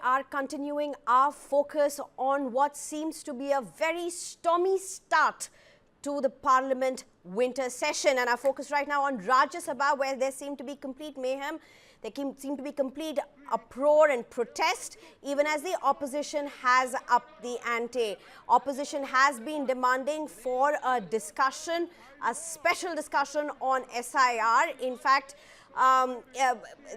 are continuing our focus on what seems to be a very stormy start to the Parliament winter session. And our focus right now on Rajya Sabha, where there seemed to be complete mayhem. There seemed to be complete uproar and protest, even as the opposition has upped the ante. Opposition has been demanding for a discussion, a special discussion on SIR. In fact,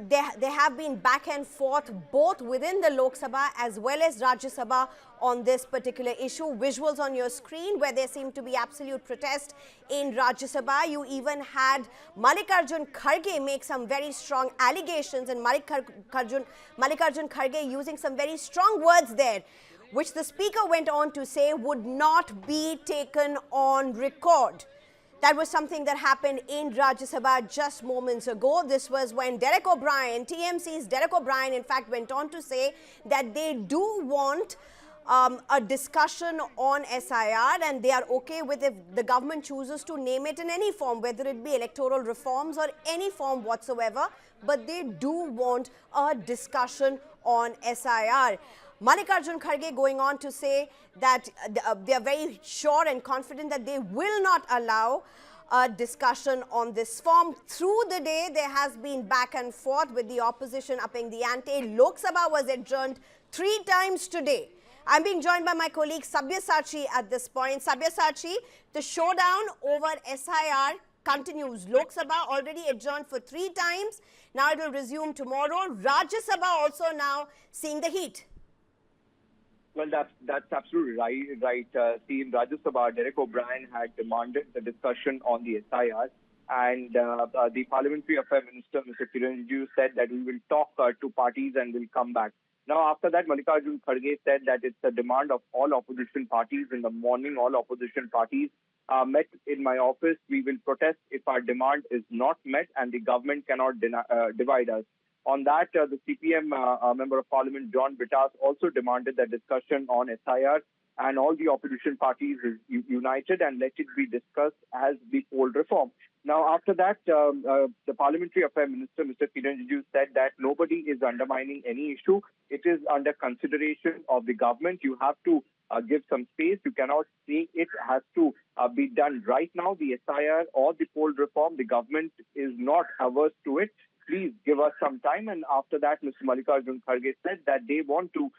there have been back and forth both within the Lok Sabha as well as Rajya Sabha on this particular issue. Visuals on your screen where there seemed to be absolute protest in Rajya Sabha. You even had Mallikarjun Kharge make some very strong allegations, and Mallikarjun Kharge using some very strong words there, which the speaker went on to say would not be taken on record. That was something that happened in Rajya Sabha just moments ago. This was when Derek O'Brien, TMC's Derek O'Brien, in fact, went on to say that they do want a discussion on SIR, and they are okay with if the government chooses to name it in any form, whether it be electoral reforms or any form whatsoever, but they do want a discussion on SIR. Mallikarjun Kharge going on to say that they are very sure and confident that they will not allow a discussion on this form. Through the day, there has been back and forth with the opposition upping the ante. Lok Sabha was adjourned 3 times today. I'm being joined by my colleague Sabyasachi at this point. Sabyasachi, the showdown over SIR continues. Lok Sabha already adjourned for 3 times. Now it will resume tomorrow. Rajya Sabha also now seeing the heat. Well, that's absolutely right. See, in Rajya Sabha, Derek O'Brien had demanded the discussion on the SIR, and the Parliamentary Affairs Minister, Mr. Kiran Rijiju, said that we will talk to parties and will come back. Now, after that, Mallikarjun Kharge said that it's a demand of all opposition parties. In the morning, all opposition parties met in my office. We will protest if our demand is not met, and the government cannot divide us. On that, the CPM Member of Parliament, John Bittas, also demanded the discussion on SIR, and all the opposition parties united and let it be discussed as the poll reform. Now, after that, the Parliamentary Affairs Minister, Mr. Kiran Rijiju, said that nobody is undermining any issue. It is under consideration of the government. You have to give some space. You cannot say it has to be done right now. The SIR or the poll reform, the government is not averse to it. Please give us some time. And after that, Mr. Mallikarjun Kharge said that they want to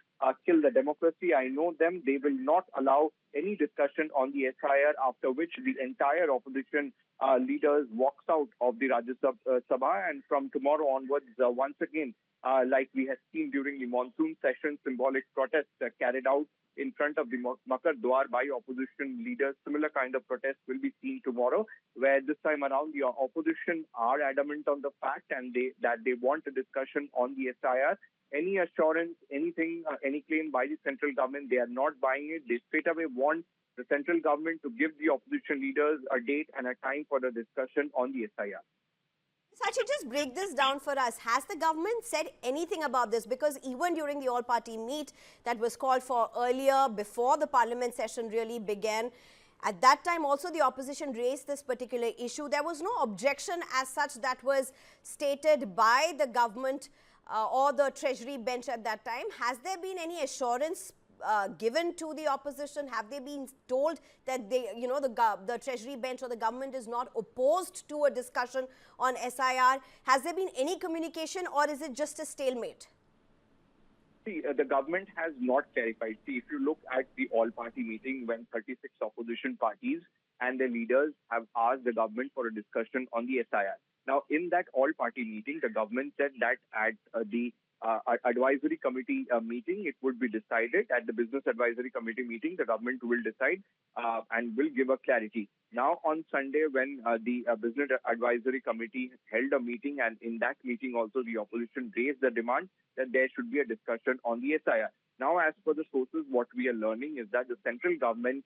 kill the democracy. I know them. They will not allow any discussion on the SIR, after which the entire opposition leaders walks out of the Rajya Sabha. And from tomorrow onwards, once again, like we have seen during the monsoon session, symbolic protests carried out in front of the Makar Dwar by opposition leaders. Similar kind of protests will be seen tomorrow, where this time around the opposition are adamant on the fact and that they want a discussion on the SIR. Any assurance, anything, any claim by the central government, they are not buying it. They straight away want the central government to give the opposition leaders a date and a time for the discussion on the SIR. Sachi, just break this down for us. Has the government said anything about this? Because even during the all-party meet that was called for earlier, before the parliament session really began, at that time also the opposition raised this particular issue. There was no objection as such that was stated by the government or the Treasury bench at that time. Has there been any assurance given to the opposition? Have they been told that the Treasury bench or the government is not opposed to a discussion on SIR? Has there been any communication, or is it just a stalemate? See, the government has not clarified. See, if you look at the all-party meeting when 36 opposition parties and their leaders have asked the government for a discussion on the SIR. Now, in that all-party meeting, the government said that at the advisory committee meeting, it would be decided. At the business advisory committee meeting, the government will decide and will give a clarity. Now, on Sunday, when the business advisory committee held a meeting, and in that meeting also the opposition raised the demand that there should be a discussion on the SIR. Now, as per the sources, what we are learning is that the central government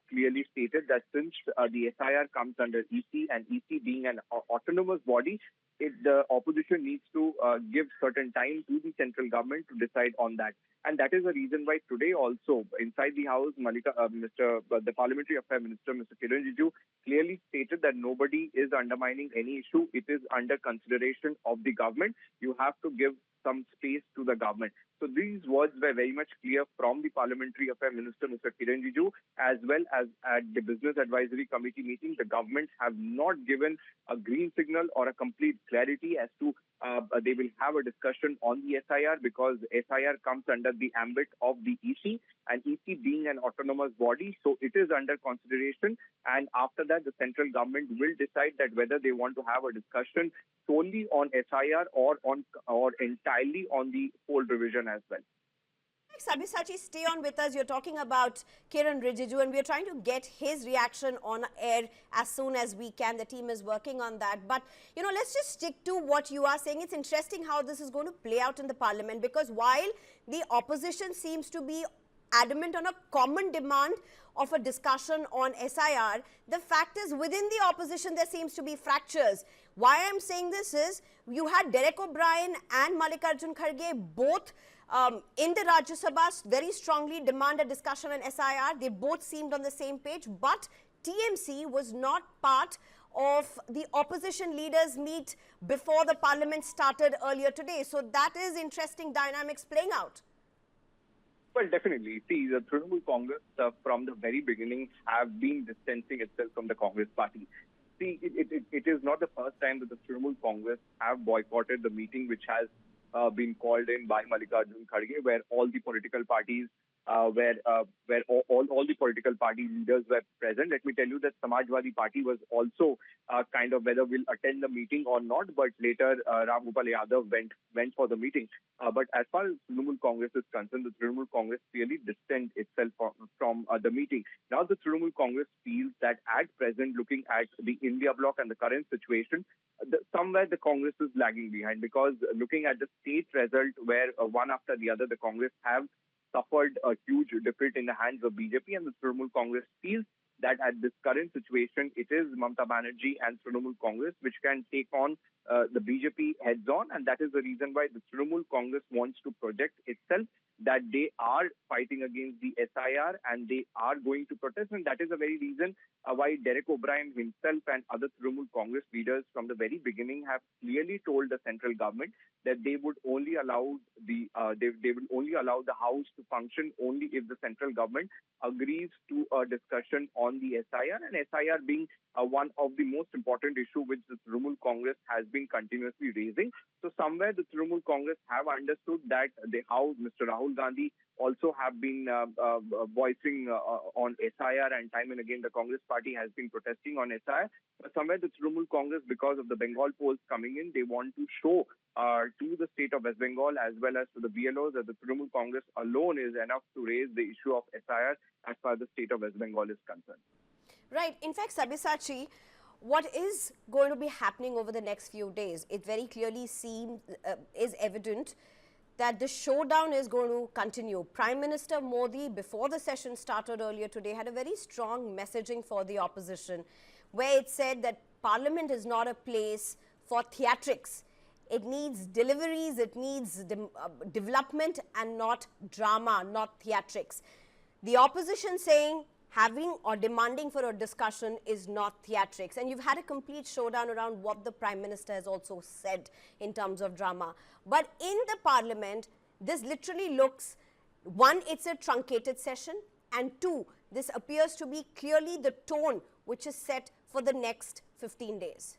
clearly stated that since the SIR comes under EC, and EC being an autonomous body, the opposition needs to give certain time to the central government to decide on that. And that is the reason why today also, inside the House, the Parliamentary Affairs Minister, Mr. Kiran Rijiju, clearly stated that nobody is undermining any issue. It is under consideration of the government. You have to give some space to the government. So these words were very much clear from the Parliamentary Affairs Minister, Mr. Kiran Rijiju, as well as at the Business Advisory Committee meeting. The governments have not given a green signal or a complete clarity as to they will have a discussion on the SIR, because SIR comes under the ambit of the EC, and EC being an autonomous body, so it is under consideration. And after that, the central government will decide that whether they want to have a discussion solely on SIR or entirely on the whole revision as well. Sabyasachi, stay on with us. You're talking about Kiran Rijiju, and we're trying to get his reaction on air as soon as we can. The team is working on that. But, let's just stick to what you are saying. It's interesting how this is going to play out in the parliament, because while the opposition seems to be adamant on a common demand of a discussion on SIR, the fact is within the opposition there seems to be fractures. Why I'm saying this is you had Derek O'Brien and Mallikarjun Kharge both in the Rajya Sabha very strongly demand a discussion on SIR. They both seemed on the same page, but TMC was not part of the opposition leaders meet before the parliament started earlier today. So that is interesting dynamics playing out. Well, definitely. See, the Trinamool Congress from the very beginning have been distancing itself from the Congress party. See, it is not the first time that the Trinamool Congress have boycotted the meeting which has been called in by Mallikarjun Kharge, where all the political parties where all the political party leaders were present. Let me tell you that Samajwadi Party was also kind of whether will attend the meeting or not, but later Ram Gopal Yadav went for the meeting. But as far as Trinamool Congress is concerned, the Trinamool Congress clearly distanced itself from the meeting. Now the Trinamool Congress feels that at present, looking at the India bloc and the current situation, somewhere the Congress is lagging behind, because looking at the state result where one after the other the Congress have suffered a huge defeat in the hands of BJP, and the Trinamool Congress feels that at this current situation, it is Mamata Banerjee and Trinamool Congress which can take on the BJP heads on, and that is the reason why the Trinamool Congress wants to project itself that they are fighting against the SIR and they are going to protest, and that is the very reason why Derek O'Brien himself and other Trinamool Congress leaders from the very beginning have clearly told the central government that they would only allow the House to function only if the central government agrees to a discussion on the SIR, and SIR being one of the most important issue which the Trinamool Congress has been continuously raising. So somewhere the Trinamool Congress have understood that how Mr. Rahul Gandhi also have been voicing on SIR, and time and again the Congress party has been protesting on SIR. But somewhere the Trinamool Congress, because of the Bengal polls coming in, they want to show to the state of West Bengal as well as to the BLOs that the Trinamool Congress alone is enough to raise the issue of SIR as far as the state of West Bengal is concerned. Right. In fact, Sabyasachi, what is going to be happening over the next few days? It very clearly is evident that the showdown is going to continue. Prime Minister Modi, before the session started earlier today, had a very strong messaging for the opposition, where it said that Parliament is not a place for theatrics. It needs deliveries, it needs development and not drama, not theatrics. The opposition saying having or demanding for a discussion is not theatrics. And you've had a complete showdown around what the Prime Minister has also said in terms of drama. But in the Parliament, this literally looks, one, it's a truncated session, and two, this appears to be clearly the tone which is set for the next 15 days.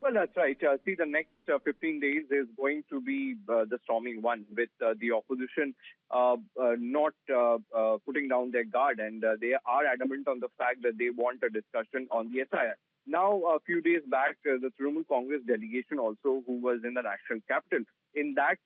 Well, that's right. See, the next 15 days is going to be the storming one, with the opposition not putting down their guard, and they are adamant on the fact that they want a discussion on the SIR. Now, a few days back, the Trinamool Congress delegation also, who was in the national capital, in that,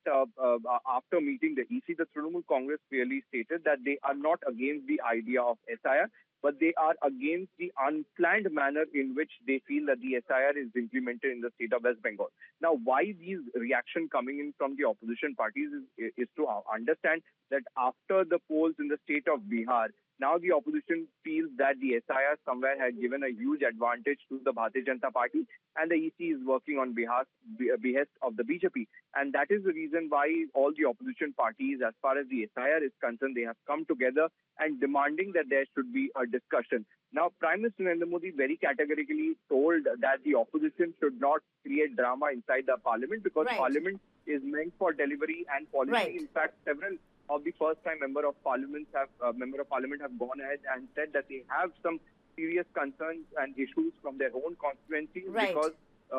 after meeting the EC, the Trinamool Congress clearly stated that they are not against the idea of SIR, but they are against the unplanned manner in which they feel that the SIR is implemented in the state of West Bengal. Now, why these reaction coming in from the opposition parties is to understand that after the polls in the state of Bihar, now the opposition feels that the SIR somewhere had given a huge advantage to the Bharatiya Janata Party, and the EC is working on behest of the BJP. And that is the reason why all the opposition parties, as far as the SIR is concerned, they have come together and demanding that there should be a discussion. Now, Prime Minister Narendra Modi very categorically told that the opposition should not create drama inside the parliament, because Right. parliament is meant for delivery and policy. Right. In fact, several of the first-time member of parliament have gone ahead and said that they have some serious concerns and issues from their own constituencies, Right. because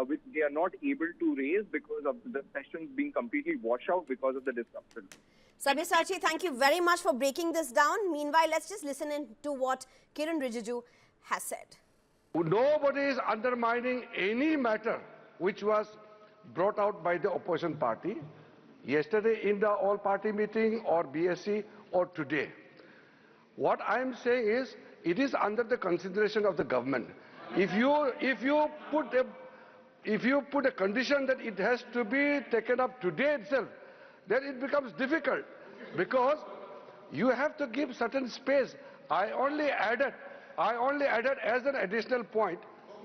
which they are not able to raise because of the sessions being completely washed out because of the disruption. Sabyasachi, thank you very much for breaking this down. Meanwhile, let's just listen in to what Kiran Rijiju has said. Nobody is undermining any matter which was brought out by the opposition party yesterday in the all-party meeting or BSc or today. What I am saying is, it is under the consideration of the government. If you put a condition that it has to be taken up today itself, then it becomes difficult, because you have to give certain space. I only added as an additional point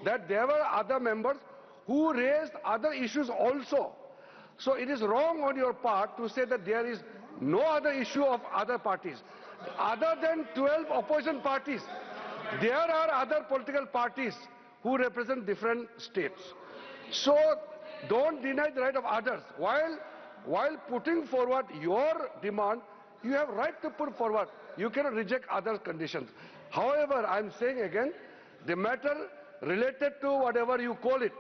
that there were other members who raised other issues also. So it is wrong on your part to say that there is no other issue of other parties. Other than 12 opposition parties, there are other political parties who represent different states. So don't deny the right of others. While putting forward your demand, you have right to put forward. You cannot reject other conditions. However, I am saying again, the matter related to whatever you call it,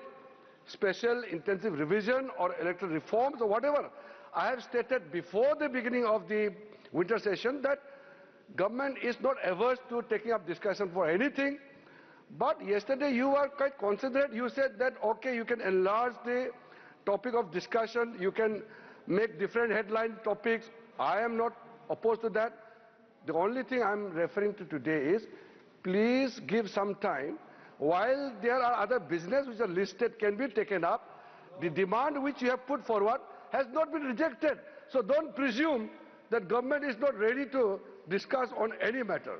special intensive revision or electoral reforms or whatever, I have stated before the beginning of the winter session that government is not averse to taking up discussion for anything. But yesterday you were quite considerate. You said that, okay, you can enlarge the topic of discussion, you can make different headline topics. I am not opposed to that. The only thing I am referring to today is, please give some time. While there are other business which are listed can be taken up, the demand which you have put forward has not been rejected. So don't presume that government is not ready to discuss on any matter.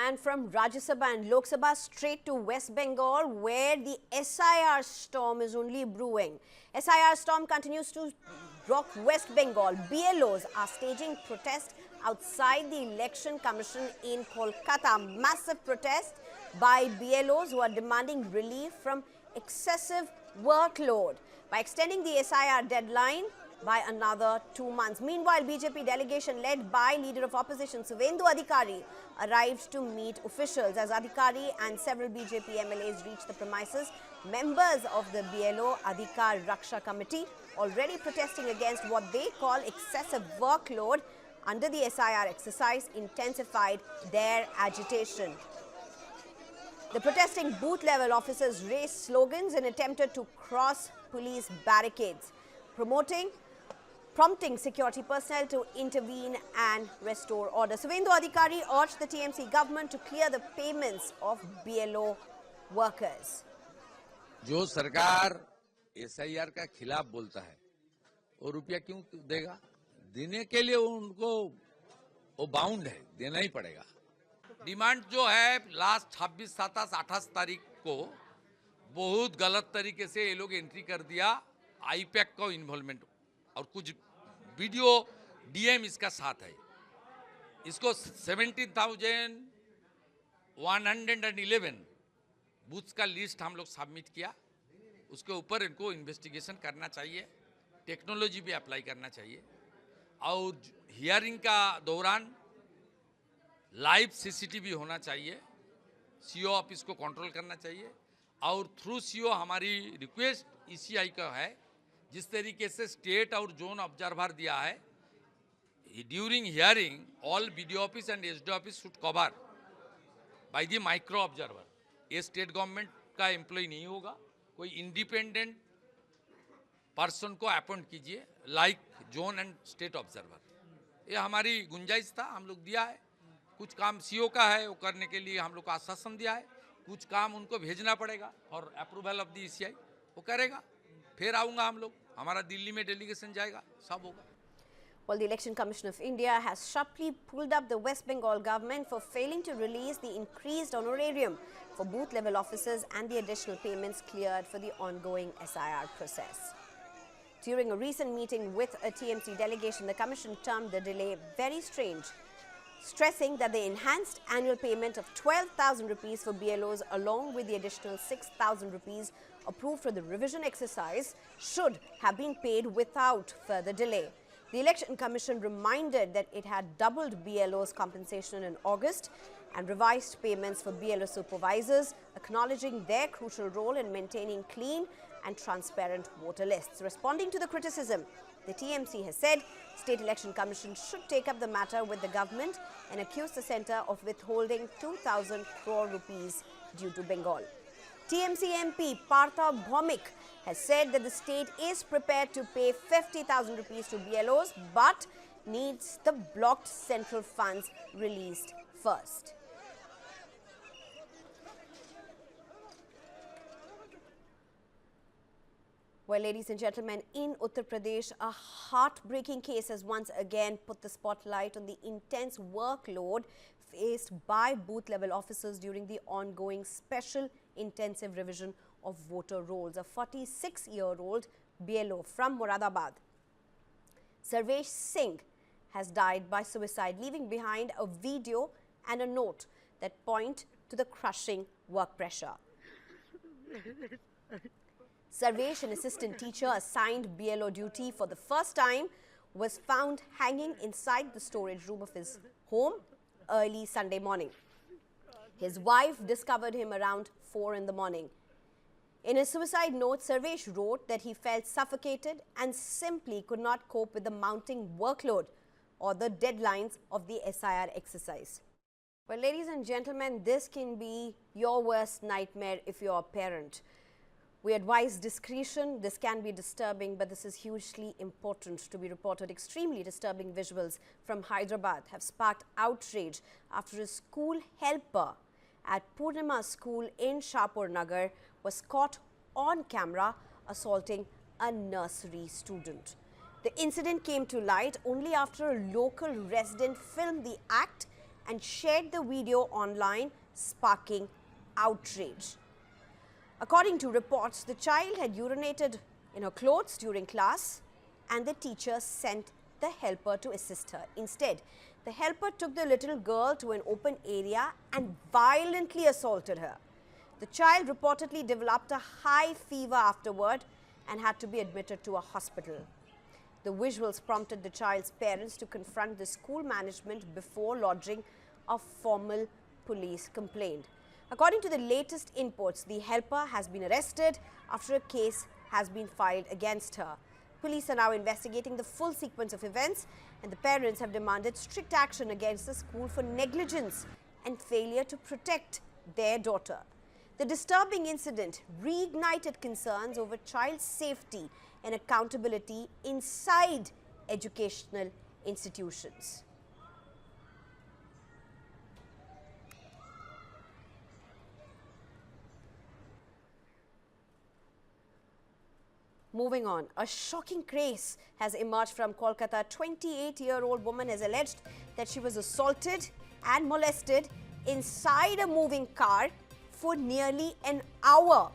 And from Rajya Sabha and Lok Sabha straight to West Bengal, where the SIR storm is only brewing. SIR storm continues to rock West Bengal. BLOs are staging protest outside the Election Commission in Kolkata. Massive protest by BLOs who are demanding relief from excessive workload by extending the SIR deadline by another 2 months. Meanwhile, BJP delegation led by Leader of Opposition Suvendu Adhikari arrived to meet officials. As Adhikari and several BJP MLAs reached the premises, members of the BLO Adhikar Raksha Committee already protesting against what they call excessive workload under the SIR exercise intensified their agitation. The protesting booth-level officers raised slogans and attempted to cross police barricades, prompting security personnel to intervene and restore order. Suvendu Adhikari urged the TMC government to clear the payments of BLO workers. जो सरकार SIR का खिलाफ बोलता है वो रुपया क्यों देगा? देने के लिए उनको वो बाउंड है, देना ही पड़ेगा। डिमांड जो है लास्ट 26, 27, 28 तारीख को बहुत गलत तरीके से ये लोग एंट्री कर दिया आईपैक का इन्वॉल्वमेंट और कुछ वीडियो डीएम इसका साथ है। इसको 17,111 बूथ्स का लिस्ट हम लोग सबमिट किया। उसके ऊपर इनको इन्वेस्टिगेशन करना चाहिए, टेक्नोलॉजी भी अप्लाई करना चाहिए और हियरिंग का दौरान लाइव सीसीटीवी होना चाहिए, सीओ ऑफिस को कंट्रोल करना चाहिए और थ्रू सीओ हमारी रिक्वेस्ट ईसीआई का है, जिस तरीके से स्टेट और जोन ऑब्जर्वर दिया है, during hearing all BDO office and SDO office should cover by the micro observer. ये स्टेट गवर्नमेंट का एम्प्लॉय नहीं होगा, कोई इंडिपेंडेंट पर्सन को अपॉइंट कीजिए like zone and state observer. ये हमारी गुंजाइश था, हम लोग दिया है। कुछ काम सीओ का है, वो करने के लिए हम लोग को आश्वासन दिया है, कुछ काम उनको भेजना पड़ेगा और अप्रूवल ऑफ द ईसीआई वो करेगा। फिर आऊँगा हम लोग, हमारा दिल्ली में डेलीगेशन जाएगा, सब होगा। Well, the Election Commission of India has sharply pulled up the West Bengal government for failing to release the increased honorarium for booth-level officers and the additional payments cleared for the ongoing SIR process. During a recent meeting with a TMC delegation, the Commission termed the delay very strange, stressing that the enhanced annual payment of 12,000 rupees for BLOs along with the additional 6,000 rupees approved for the revision exercise should have been paid without further delay. The Election Commission reminded that it had doubled BLO's compensation in August and revised payments for BLO supervisors, acknowledging their crucial role in maintaining clean and transparent voter lists. Responding to the criticism, the TMC has said State Election Commission should take up the matter with the government and accuse the centre of withholding 2,000 crore rupees due to Bengal. TMC MP Partha Bhaumik has said that the state is prepared to pay 50,000 rupees to BLOs but needs the blocked central funds released first. Well, ladies and gentlemen, in Uttar Pradesh, a heartbreaking case has once again put the spotlight on the intense workload faced by booth-level officers during the ongoing special intensive revision of voter rolls. A 46-year-old BLO from Moradabad, Sarvesh Singh, has died by suicide, leaving behind a video and a note that point to the crushing work pressure. Sarvesh, an assistant teacher assigned BLO duty for the first time, was found hanging inside the storage room of his home early Sunday morning. His wife discovered him around 4 in the morning. In his suicide note, Sarvesh wrote that he felt suffocated and simply could not cope with the mounting workload or the deadlines of the SIR exercise. Well, ladies and gentlemen, this can be your worst nightmare if you're a parent. We advise discretion. This can be disturbing, but this is hugely important to be reported. Extremely disturbing visuals from Hyderabad have sparked outrage after a school helper at Poornima School in Shahpur Nagar was caught on camera assaulting a nursery student. The incident came to light only after a local resident filmed the act and shared the video online, sparking outrage. According to reports, the child had urinated in her clothes during class and the teacher sent the helper to assist her. Instead, the helper took the little girl to an open area and violently assaulted her. The child reportedly developed a high fever afterward and had to be admitted to a hospital. The visuals prompted the child's parents to confront the school management before lodging a formal police complaint. According to the latest inputs, the helper has been arrested after a case has been filed against her. Police are now investigating the full sequence of events, and the parents have demanded strict action against the school for negligence and failure to protect their daughter. The disturbing incident reignited concerns over child safety and accountability inside educational institutions. Moving on, a shocking case has emerged from Kolkata. A 28-year-old woman has alleged that she was assaulted and molested inside a moving car for nearly an hour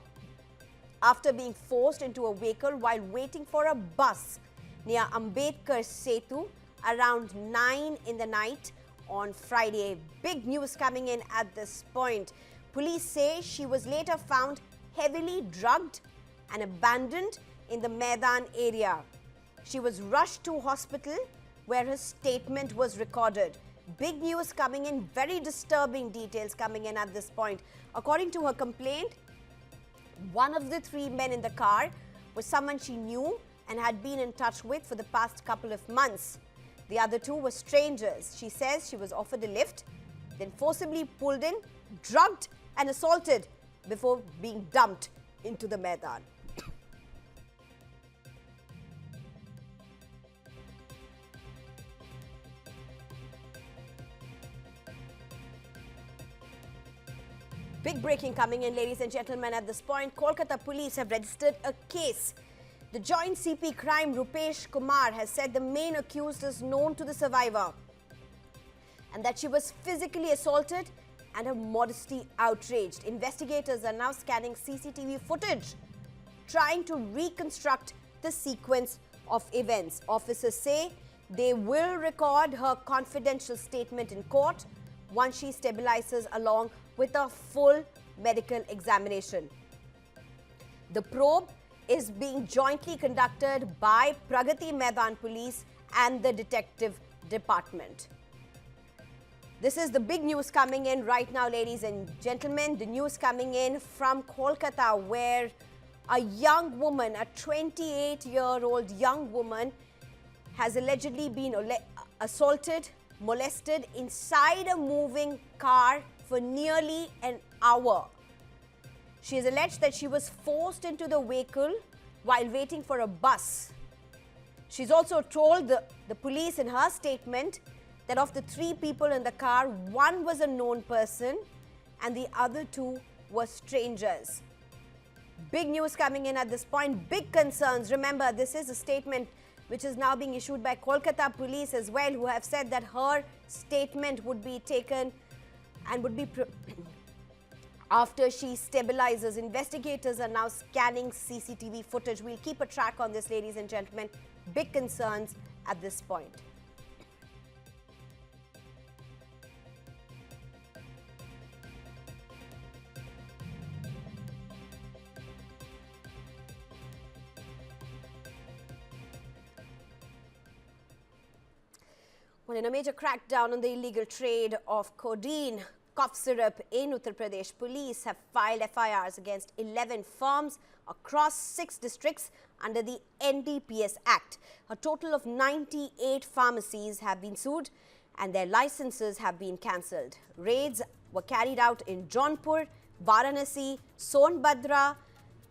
after being forced into a vehicle while waiting for a bus near Ambedkar Setu around 9 in the night on Friday. Big news coming in at this point. Police say she was later found heavily drugged and abandoned in the Maidan area. She was rushed to hospital where her statement was recorded. Big news coming in, very disturbing details coming in at this point. According to her complaint, one of the 3 men in the car was someone she knew and had been in touch with for the past couple of months. The other 2 were strangers. She says she was offered a lift, then forcibly pulled in, drugged and assaulted before being dumped into the Maidan. Big breaking coming in, ladies and gentlemen, at this point. Kolkata police have registered a case The Joint CP Crime Rupesh Kumar has said the main accused is known to the survivor and that she was physically assaulted and her modesty outraged. Investigators are now scanning CCTV footage, trying to reconstruct the sequence of events. Officers say they will record her confidential statement in court once she stabilizes along with a full medical examination. The probe is being jointly conducted by Pragati Maidan Police and the Detective Department. This is the big news coming in right now, ladies and gentlemen. The news coming in from Kolkata, where a young woman, a 28-year-old young woman, has allegedly been assaulted, molested inside a moving car for nearly an hour. She has alleged that she was forced into the vehicle while waiting for a bus. She's also told the police in her statement that of the 3 people in the car, 1 was a known person and the other 2 were strangers. Big news coming in at this point, big concerns. Remember, this is a statement which is now being issued by Kolkata police as well, who have said that her statement would be taken and would be after she stabilizes. Investigators are now scanning CCTV footage. We'll keep a track on this, ladies and gentlemen. Big concerns at this point. Well, in a major crackdown on the illegal trade of codeine, cough syrup in Uttar Pradesh, police have filed FIRs against 11 firms across 6 districts under the NDPS Act. A total of 98 pharmacies have been sued and their licenses have been cancelled. Raids were carried out in Jaunpur, Varanasi, Sonbhadra,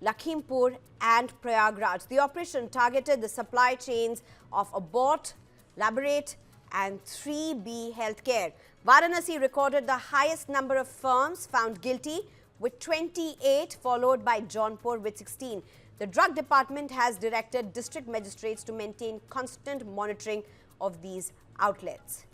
Lakhimpur and Prayagraj. The operation targeted the supply chains of Abbott, Laborate and 3B Healthcare. Varanasi recorded the highest number of firms found guilty with 28, followed by Jaunpur with 16. The drug department has directed district magistrates to maintain constant monitoring of these outlets.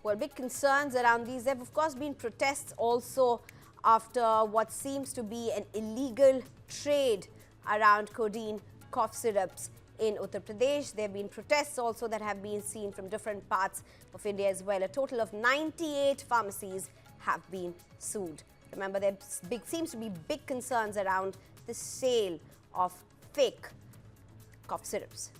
Well, big concerns around these. There have, of course, been protests also after what seems to be an illegal trade around codeine cough syrups in Uttar Pradesh. There have been protests also that have been seen from different parts of India as well. A total of 98 pharmacies have been sued. Remember, there seems to be big concerns around the sale of fake cough syrups.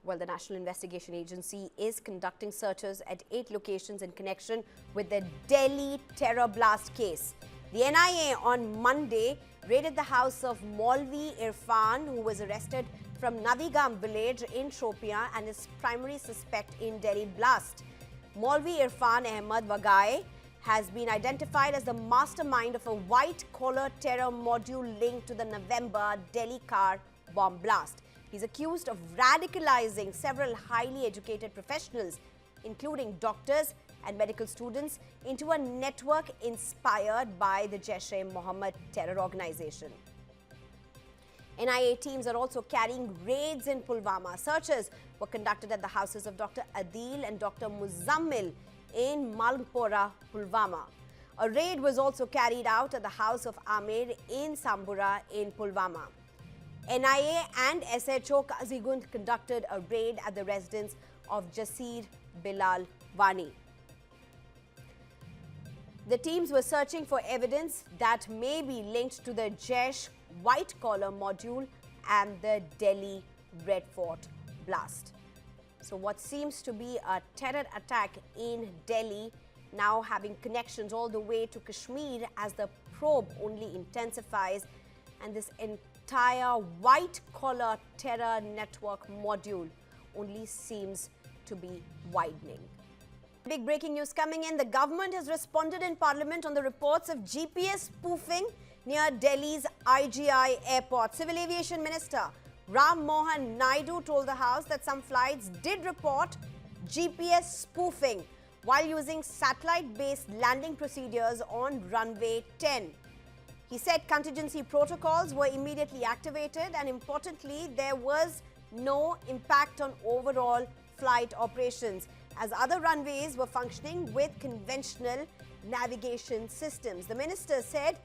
Well, the National Investigation Agency is conducting searches at 8 locations in connection with the Delhi terror blast case. The NIA on Monday raided the house of Maulvi Irfan, who was arrested from Nadigam village in Shopia and is primary suspect in Delhi blast. Maulvi Irfan Ahmad Wagai has been identified as the mastermind of a white-collar terror module linked to the November Delhi car bomb blast. He's accused of radicalizing several highly educated professionals, including doctors and medical students, into a network inspired by the Jaish-e-Mohammed terror organization. NIA teams are also carrying raids in Pulwama. Searches were conducted at the houses of Dr. Adil and Dr. Muzammil in Malpora, Pulwama. A raid was also carried out at the house of Amir in Sambura in Pulwama. NIA and SHO Kazigund conducted a raid at the residence of Jasir Bilal Wani. The teams were searching for evidence that may be linked to the Jaish white-collar module and the Delhi Red Fort blast. So what seems to be a terror attack in Delhi now having connections all the way to Kashmir as the probe only intensifies, and this entire white-collar terror network module only seems to be widening. Big breaking news coming in. The government has responded in Parliament on the reports of GPS spoofing near Delhi's IGI airport. Civil Aviation Minister Ram Mohan Naidu told the House that some flights did report GPS spoofing while using satellite-based landing procedures on runway 10. He said contingency protocols were immediately activated and importantly, there was no impact on overall flight operations as other runways were functioning with conventional navigation systems. The minister said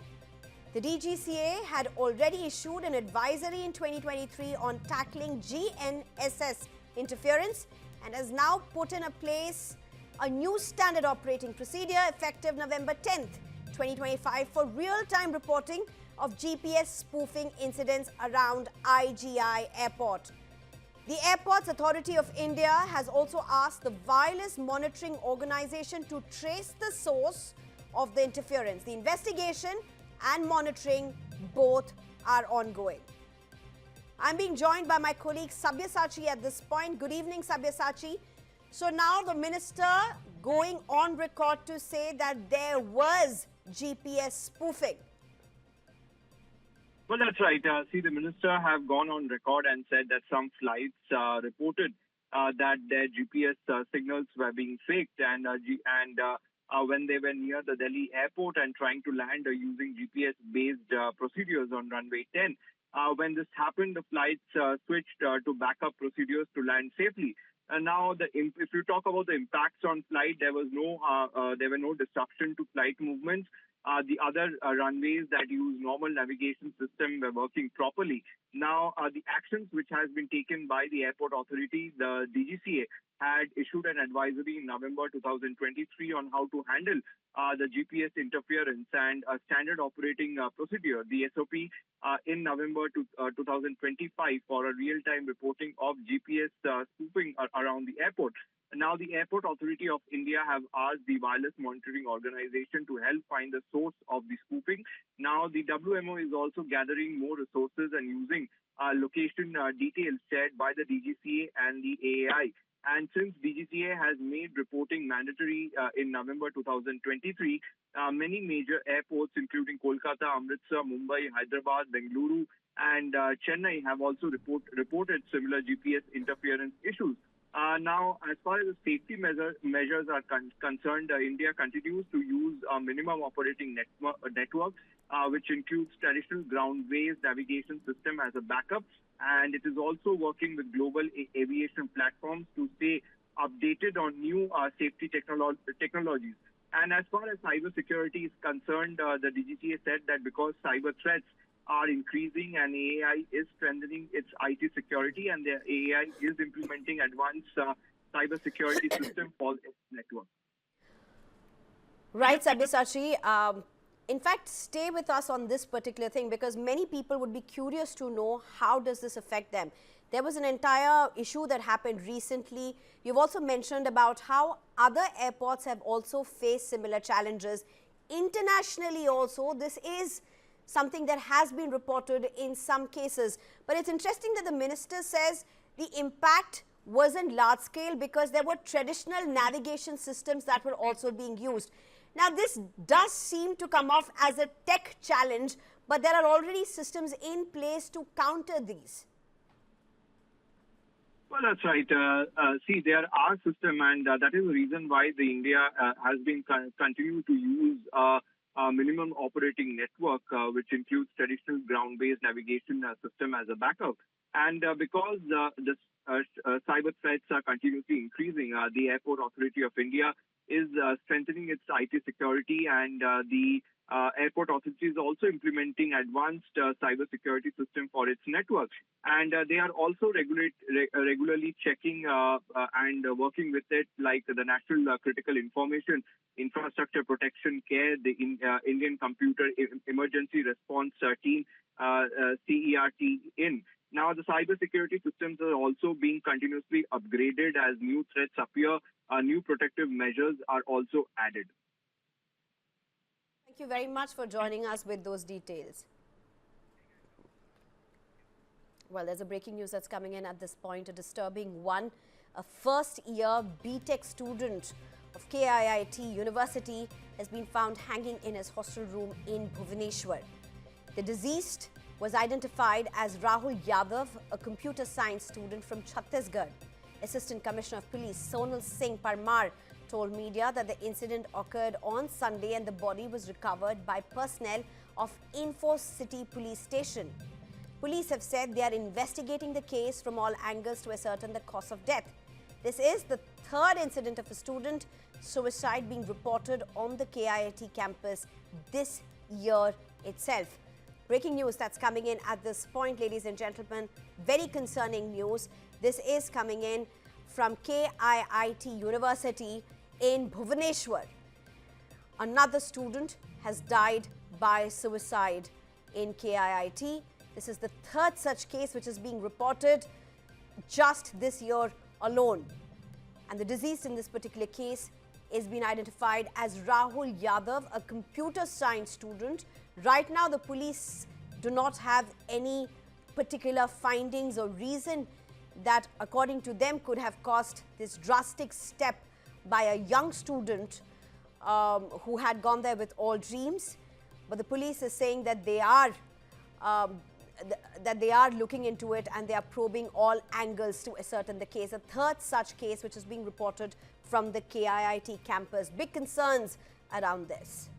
the DGCA had already issued an advisory in 2023 on tackling GNSS interference and has now put in place a new standard operating procedure effective November 10th, 2025 for real-time reporting of GPS spoofing incidents around IGI airport. The Airports Authority of India has also asked the Wireless Monitoring Organization to trace the source of the interference. The investigation and monitoring both are ongoing. I'm being joined by my colleague Sabyasachi at this point. Good evening, Sabyasachi. So now the minister going on record to say that there was GPS spoofing. Well, that's right. See, the minister have gone on record and said that some flights reported that their GPS signals were being faked and when they were near the Delhi airport and trying to land using GPS-based procedures on runway 10. When this happened, the flights switched to backup procedures to land safely. Now, if you talk about the impacts on flight, there were no disruption to flight movements. The other runways that use normal navigation system were working properly. Now, the actions which has been taken by the airport authority, the DGCA, had issued an advisory in November 2023 on how to handle the GPS interference and a standard operating procedure, the SOP, in November 2025 for a real-time reporting of GPS spoofing around the airport. Now, the Airport Authority of India have asked the Wireless Monitoring Organization to help find the source of the spoofing. Now, the WMO is also gathering more resources and using location details shared by the DGCA and the AAI. And since DGCA has made reporting mandatory in November 2023, many major airports, including Kolkata, Amritsar, Mumbai, Hyderabad, Bengaluru, and Chennai, have also reported similar GPS interference issues. Now, as far as the safety measures are concerned, India continues to use a minimum operating network, which includes traditional ground-based navigation system as a backup. And it is also working with global aviation platforms to stay updated on new safety technologies. And as far as cybersecurity is concerned, the DGCA said that because cyber threats are increasing and AAI is strengthening its IT security and the AAI is implementing advanced cybersecurity system for its network. Right, Sabyasachi. In fact, stay with us on this particular thing because many people would be curious to know how does this affect them. There was an entire issue that happened recently. You've also mentioned about how other airports have also faced similar challenges. Internationally also, this is something that has been reported in some cases. But it's interesting that the minister says the impact wasn't large scale because there were traditional navigation systems that were also being used. Now, this does seem to come off as a tech challenge, but there are already systems in place to counter these. Well, that's right. See, there are systems, and that is the reason why the India has been continuing to use a minimum operating network, which includes traditional ground-based navigation system as a backup. And because the cyber threats are continuously increasing, the Airport Authority of India is strengthening its IT security, and the Airport Authority is also implementing advanced cyber security system for its network. And they are also regularly checking and working with it, like the National Critical Information Infrastructure Protection Care, the Indian Computer Emergency Response Team, CERT. Now, the cybersecurity systems are also being continuously upgraded as new threats appear. New protective measures are also added. Thank you very much for joining us with those details. Well, there's a breaking news that's coming in at this point, a disturbing one. A first-year BTech student of KIIT University has been found hanging in his hostel room in Bhubaneswar. The deceased was identified as Rahul Yadav, a computer science student from Chhattisgarh. Assistant Commissioner of Police Sonal Singh Parmar told media that the incident occurred on Sunday and the body was recovered by personnel of Info City Police Station. Police have said they are investigating the case from all angles to ascertain the cause of death. This is the third incident of a student suicide being reported on the KIIT campus this year itself. Breaking news that's coming in at this point, ladies and gentlemen. Very concerning news. This is coming in from KIIT University in Bhubaneswar. Another student has died by suicide in KIIT. This is the third such case which is being reported just this year alone. And the deceased in this particular case is being identified as Rahul Yadav, a computer science student. Right now, the police do not have any particular findings or reason that, according to them, could have caused this drastic step by a young student who had gone there with all dreams. But the police is saying that they are looking into it and they are probing all angles to ascertain the case. A third such case which is being reported from the KIIT campus. Big concerns around this.